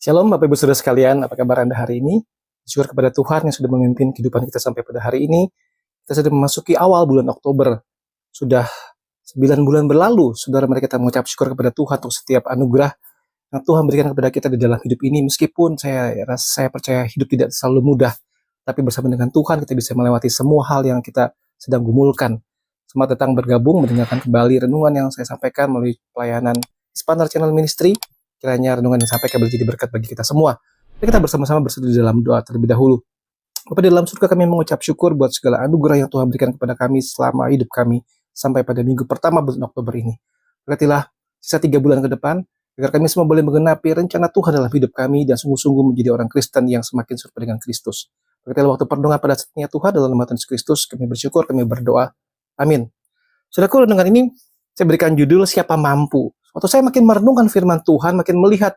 Shalom Bapak Ibu Saudara sekalian, apa kabar Anda hari ini? Syukur kepada Tuhan yang sudah memimpin kehidupan kita sampai pada hari ini. Kita sudah memasuki awal bulan Oktober. Sudah 9 bulan berlalu, saudara, mari kita mengucap syukur kepada Tuhan untuk setiap anugerah yang Tuhan berikan kepada kita di dalam hidup ini. Meskipun saya percaya hidup tidak selalu mudah, tapi bersama dengan Tuhan kita bisa melewati semua hal yang kita sedang gumulkan. Selamat datang bergabung mendengarkan kembali renungan yang saya sampaikan melalui pelayanan Expander Channel Ministry. Kiranya renungan yang sampai boleh jadi berkat bagi kita semua. Mari kita bersama-sama bersatu di dalam doa terlebih dahulu. Bapa di dalam surga, kami mengucap syukur buat segala anugerah yang Tuhan berikan kepada kami selama hidup kami sampai pada minggu pertama bulan Oktober ini. Berkatilah sisa 3 bulan ke depan, agar kami semua boleh menggenapi rencana Tuhan dalam hidup kami dan sungguh-sungguh menjadi orang Kristen yang semakin serupa dengan Kristus. Berkatilah waktu perdoa pada saatnya Tuhan dalam nama Tuhan Yesus Kristus, kami bersyukur, kami berdoa. Amin. Saudaraku, renungan ini saya berikan judul Siapa Mampu. Waktu saya makin merenungkan firman Tuhan, makin melihat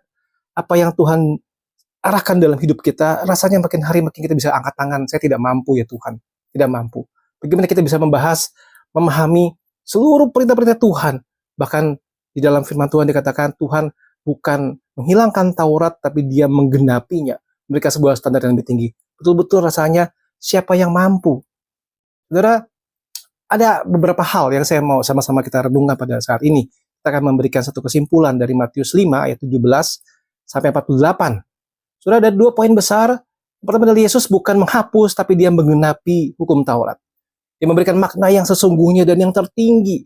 apa yang Tuhan arahkan dalam hidup kita, rasanya makin hari makin kita bisa angkat tangan, saya tidak mampu ya Tuhan, tidak mampu. Bagaimana kita bisa membahas, memahami seluruh perintah-perintah Tuhan, bahkan di dalam firman Tuhan dikatakan Tuhan bukan menghilangkan Taurat, tapi dia menggenapinya, memberikan sebuah standar yang lebih tinggi. Betul-betul rasanya siapa yang mampu. Saudara, ada beberapa hal yang saya mau sama-sama kita renungkan pada saat ini. Kita akan memberikan satu kesimpulan dari Matius 5 ayat 17 sampai 48. Sudah ada 2 poin besar. Pertama, dari Yesus bukan menghapus, tapi dia menggenapi hukum Taurat. Dia memberikan makna yang sesungguhnya dan yang tertinggi.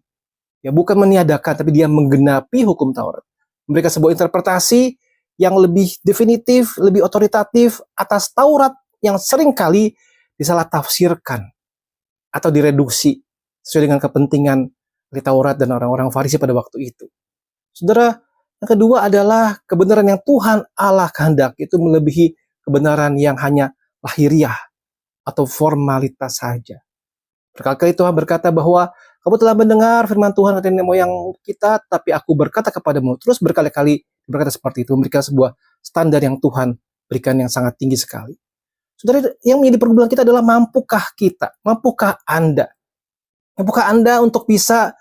Ya, bukan meniadakan, tapi dia menggenapi hukum Taurat. Memberikan sebuah interpretasi yang lebih definitif, lebih otoritatif atas Taurat yang seringkali disalah tafsirkan atau direduksi sesuai dengan kepentingan dari Taurat dan orang-orang Farisi pada waktu itu. Saudara, yang kedua adalah kebenaran yang Tuhan Allah kehendaki itu melebihi kebenaran yang hanya lahiriah atau formalitas saja. Berkali-kali Tuhan berkata bahwa kamu telah mendengar firman Tuhan dari nenek moyang kita, tapi aku berkata kepadamu. Terus berkali-kali berkata seperti itu, memberikan sebuah standar yang Tuhan berikan yang sangat tinggi sekali. Saudara, yang menjadi pergumulan kita adalah mampukah kita, mampukah Anda? Mampukah Anda untuk bisa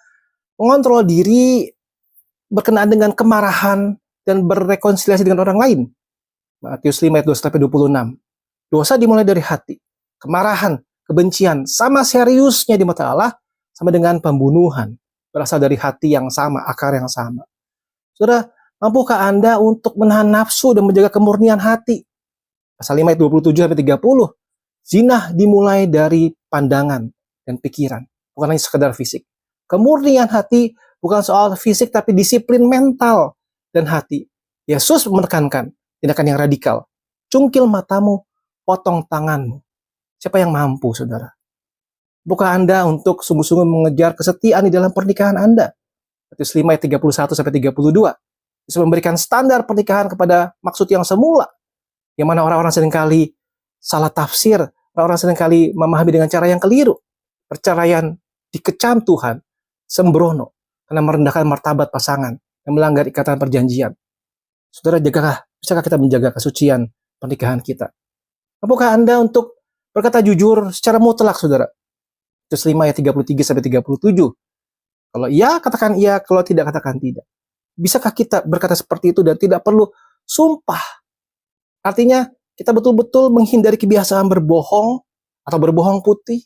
mengontrol diri berkenaan dengan kemarahan dan berrekonsiliasi dengan orang lain? Matius 5 ayat 2-26. Dosa dimulai dari hati. Kemarahan, kebencian, sama seriusnya di mata Allah, sama dengan pembunuhan. Berasal dari hati yang sama, akar yang sama. Saudara, mampukah Anda untuk menahan nafsu dan menjaga kemurnian hati? Pasal 5 ayat 27-30. Zina dimulai dari pandangan dan pikiran, bukan hanya sekedar fisik. Kemurnian hati bukan soal fisik, tapi disiplin mental dan hati. Yesus menekankan tindakan yang radikal. Cungkil matamu, potong tanganmu. Siapa yang mampu, saudara? Bukan Anda untuk sungguh-sungguh mengejar kesetiaan di dalam pernikahan Anda? Matius 5 ayat 31-32. Yesus memberikan standar pernikahan kepada maksud yang semula, yang mana orang-orang seringkali salah tafsir, orang-orang seringkali memahami dengan cara yang keliru. Perceraian dikecam Tuhan sembrono karena merendahkan martabat pasangan dan melanggar ikatan perjanjian. Saudara, bisakah kita menjaga kesucian pernikahan kita? Apakah Anda untuk berkata jujur secara mutlak, saudara? Matius 5 ayat 33-37. Kalau iya, katakan iya. Kalau tidak, katakan tidak. Bisakah kita berkata seperti itu dan tidak perlu sumpah? Artinya, kita betul-betul menghindari kebiasaan berbohong atau berbohong putih,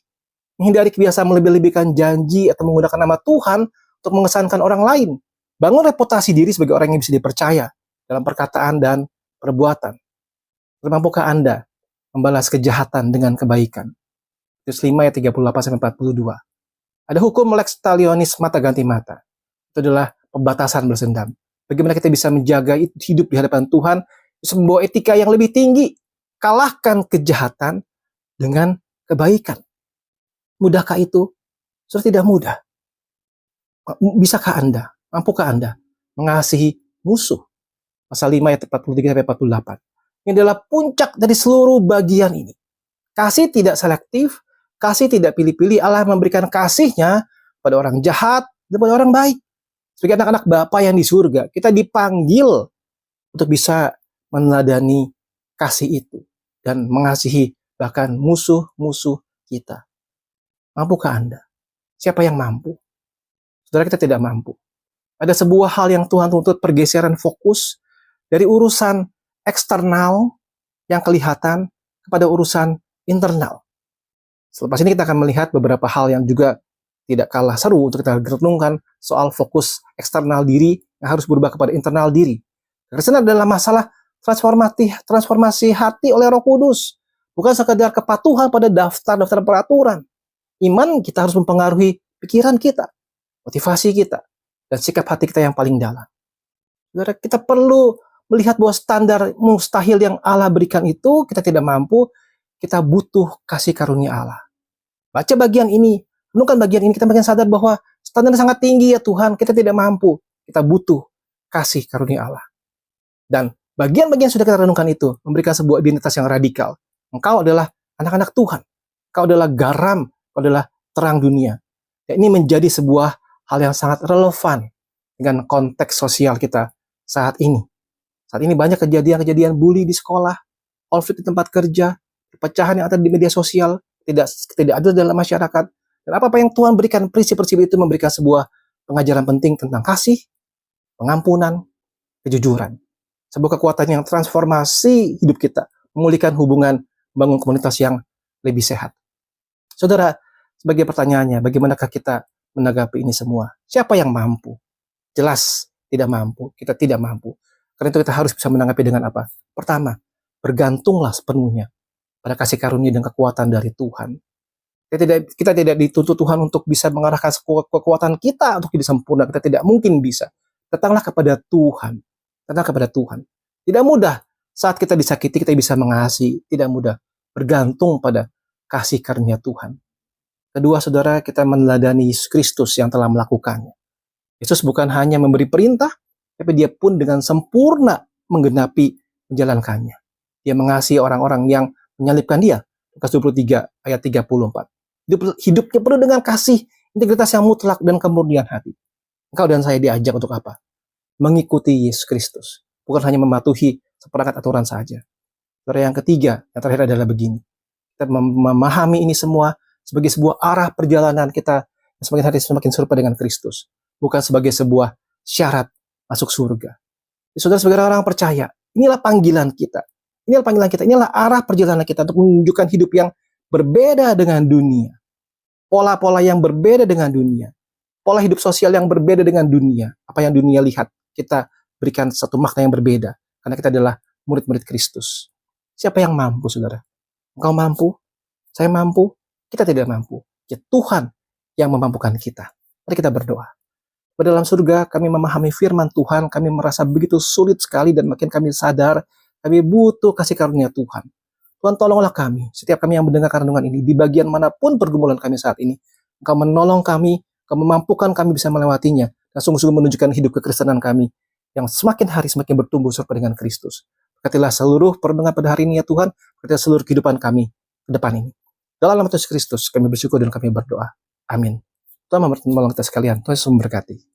menghindari kebiasaan melebih-lebihkan janji atau menggunakan nama Tuhan untuk mengesankan orang lain. Bangun reputasi diri sebagai orang yang bisa dipercaya dalam perkataan dan perbuatan. Mampukah Anda membalas kejahatan dengan kebaikan? Matius 5 ayat 38-42. Ada hukum lex talionis, mata ganti mata. Itu adalah pembatasan bersendam. Bagaimana kita bisa menjaga hidup di hadapan Tuhan, sebuah etika yang lebih tinggi. Kalahkan kejahatan dengan kebaikan. Mudahkah itu? Sudah tidak mudah. Bisakah Anda, mampukah Anda mengasihi musuh? Pasal 5 ayat 43-48. Ini adalah puncak dari seluruh bagian ini. Kasih tidak selektif, kasih tidak pilih-pilih. Allah memberikan kasih-Nya pada orang jahat dan pada orang baik. Sebagai anak-anak Bapa yang di surga, kita dipanggil untuk bisa meneladani kasih itu dan mengasihi bahkan musuh-musuh kita. Mampukah Anda? Siapa yang mampu? Saudara, kita tidak mampu. Ada sebuah hal yang Tuhan tuntut, pergeseran fokus dari urusan eksternal yang kelihatan kepada urusan internal. Selepas ini kita akan melihat beberapa hal yang juga tidak kalah seru untuk kita renungkan soal fokus eksternal diri yang harus berubah kepada internal diri. Karena adalah masalah transformasi hati oleh Roh Kudus. Bukan sekadar kepatuhan pada daftar-daftar peraturan. Iman kita harus mempengaruhi pikiran kita, motivasi kita, dan sikap hati kita yang paling dalam. Saudara, kita perlu melihat bahwa standar mustahil yang Allah berikan itu kita tidak mampu, kita butuh kasih karunia Allah. Baca bagian ini, renungkan bagian ini, kita makin sadar bahwa standarnya sangat tinggi ya Tuhan, kita tidak mampu, kita butuh kasih karunia Allah. Dan bagian-bagian sudah kita renungkan itu memberikan sebuah identitas yang radikal. Engkau adalah anak-anak Tuhan. Engkau adalah garam, engkau adalah terang dunia. Dan ini menjadi sebuah hal yang sangat relevan dengan konteks sosial kita saat ini. Saat ini banyak kejadian-kejadian bully di sekolah, konflik di tempat kerja, perpecahan yang ada di media sosial, tidak ada dalam masyarakat. Dan apa yang Tuhan berikan, prinsip-prinsip itu memberikan sebuah pengajaran penting tentang kasih, pengampunan, kejujuran. Sebuah kekuatan yang transformasi hidup kita, memulihkan hubungan, membangun komunitas yang lebih sehat. Saudara, sebagai pertanyaannya, bagaimanakah kita menanggapi ini semua? Siapa yang mampu? Jelas tidak mampu, kita tidak mampu. Karena itu kita harus bisa menanggapi dengan apa? Pertama, bergantunglah sepenuhnya pada kasih karunia dan kekuatan dari Tuhan. Kita tidak dituntut Tuhan untuk bisa mengarahkan kekuatan kita untuk jadi sempurna. Kita tidak mungkin bisa. Datanglah kepada Tuhan. Datang kepada Tuhan. Tidak mudah saat kita disakiti, kita bisa mengasihi. Tidak mudah. Bergantung pada kasih karunia Tuhan. Kedua, saudara, kita meneladani Yesus Kristus yang telah melakukannya. Yesus bukan hanya memberi perintah, tapi dia pun dengan sempurna menggenapi menjalankannya. Dia mengasihi orang-orang yang menyalibkan dia. Lukas 23 ayat 34. Hidupnya penuh dengan kasih, integritas yang mutlak dan kemurnian hati. Engkau dan saya diajak untuk apa? Mengikuti Yesus Kristus. Bukan hanya mematuhi seperangkat aturan saja. Yang ketiga, yang terakhir adalah begini. Kita memahami ini semua sebagai sebuah arah perjalanan kita yang semakin hari semakin serupa dengan Kristus. Bukan sebagai sebuah syarat masuk surga. Saudara, sebagai orang percaya, inilah panggilan kita. Inilah panggilan kita. Inilah arah perjalanan kita untuk menunjukkan hidup yang berbeda dengan dunia. Pola-pola yang berbeda dengan dunia. Pola hidup sosial yang berbeda dengan dunia. Apa yang dunia lihat, kita berikan satu makna yang berbeda. Karena kita adalah murid-murid Kristus. Siapa yang mampu, saudara? Engkau mampu? Saya mampu? Kita tidak mampu. Ya Tuhan yang memampukan kita. Mari kita berdoa. Pada dalam surga, kami memahami firman Tuhan, kami merasa begitu sulit sekali dan makin kami sadar, kami butuh kasih karunia Tuhan. Tuhan, tolonglah kami, setiap kami yang mendengar renungan ini, di bagian manapun pergumulan kami saat ini, Engkau menolong kami, Engkau memampukan kami bisa melewatinya, dan sungguh-sungguh menunjukkan hidup kekristenan kami, yang semakin hari semakin bertumbuh serupa dengan Kristus. Berkatilah seluruh perdengaran pada hari ini ya Tuhan, berkatilah seluruh kehidupan kami ke depan ini. Dalam nama Yesus Kristus, kami bersyukur dan kami berdoa. Amin. Tuhan menolong kita sekalian, Tuhan Yesus memberkati.